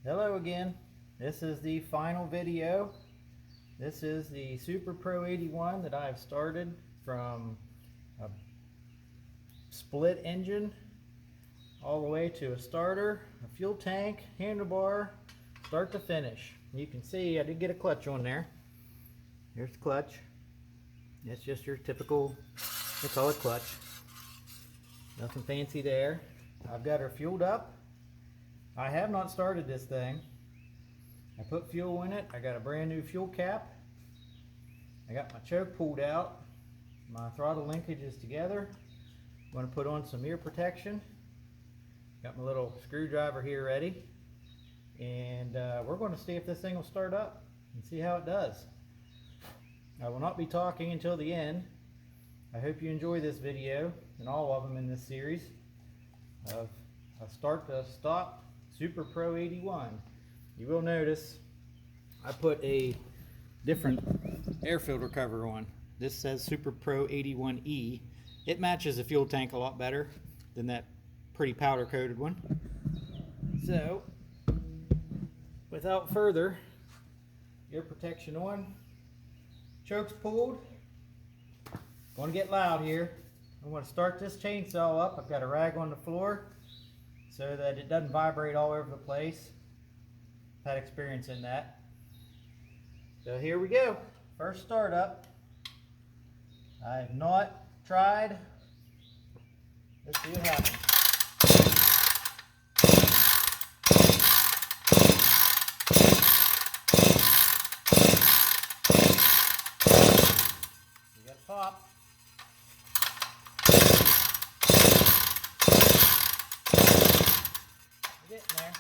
Hello again. This is the final video. This is the Super Pro 81 that I've started from a split engine all the way to a starter, a fuel tank, handlebar, start to finish. You can see I did get a clutch on there. Here's the clutch. It's just your typical, they call it clutch. Nothing fancy there. I've got her fueled up. I have not started this thing. I put fuel in it. I got a brand new fuel cap. I got my choke pulled out. My throttle linkage is together. I'm going to put on some ear protection. Got my little screwdriver here ready. And we're going to see if this thing will start up and see how it does. I will not be talking until the end. I hope you enjoy this video and all of them in this series of a start to stop Super Pro 81. You will notice I put a different air filter cover on. This says Super Pro 81E. It matches the fuel tank a lot better than that pretty powder coated one. So without further, ear protection on, choke's pulled. Going to get loud here. I'm going to start this chainsaw up. I've got a rag on the floor so that it doesn't vibrate all over the place. I've had experience in that. So here we go. First startup. I have not tried. Let's see what happens. You got pop. We're getting there.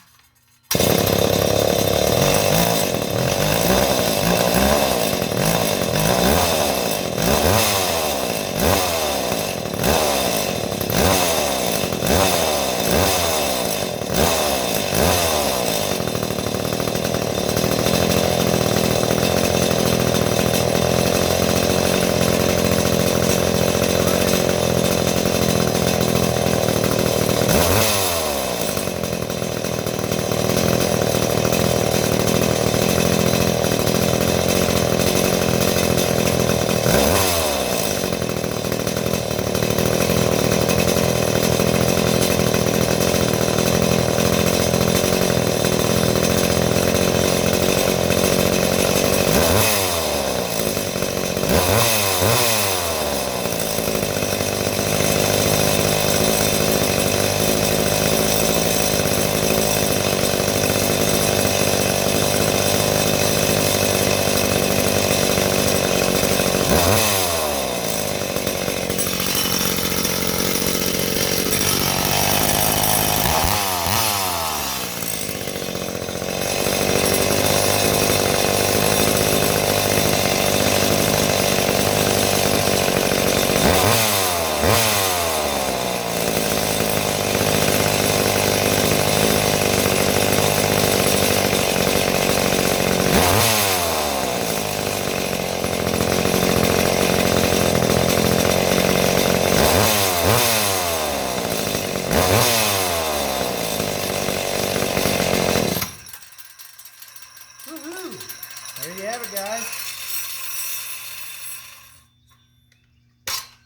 There you have it, guys.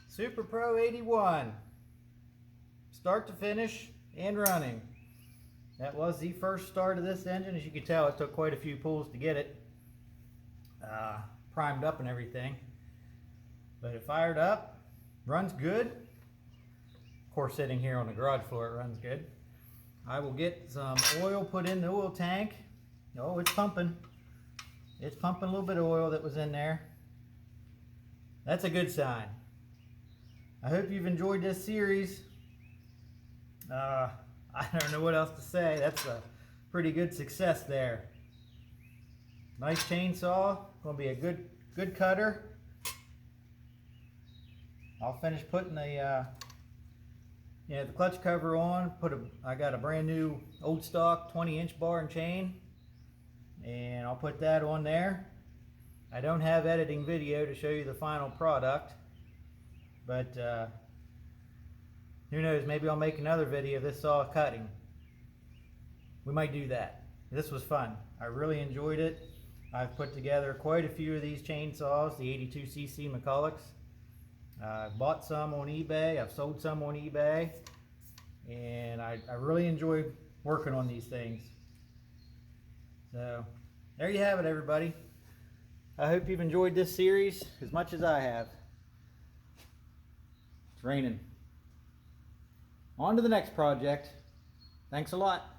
Super Pro 81. Start to finish and running. That was the first start of this engine. As you can tell, it took quite a few pulls to get it primed up and everything. But it fired up, runs good. Of course, sitting here on the garage floor, it runs good. I will get some oil put in the oil tank. Oh, it's pumping. It's pumping a little bit of oil that was in there. That's a good sign. I hope you've enjoyed this series. I don't know what else to say. That's a pretty good success there. Nice chainsaw. Going to be a good cutter. I'll finish putting the clutch cover on. I got a brand new old stock 20-inch bar and chain. And I'll put that on there. I don't have editing video to show you the final product, but who knows, maybe I'll make another video of this saw cutting. We might do that. this was fun. I really enjoyed it. I've put together quite a few of these chainsaws, the 82cc McCullochs. I've bought some on eBay, I've sold some on eBay, and I really enjoy working on these things. So there you have it, everybody. I hope you've enjoyed this series as much as I have. It's raining. On to the next project. Thanks a lot.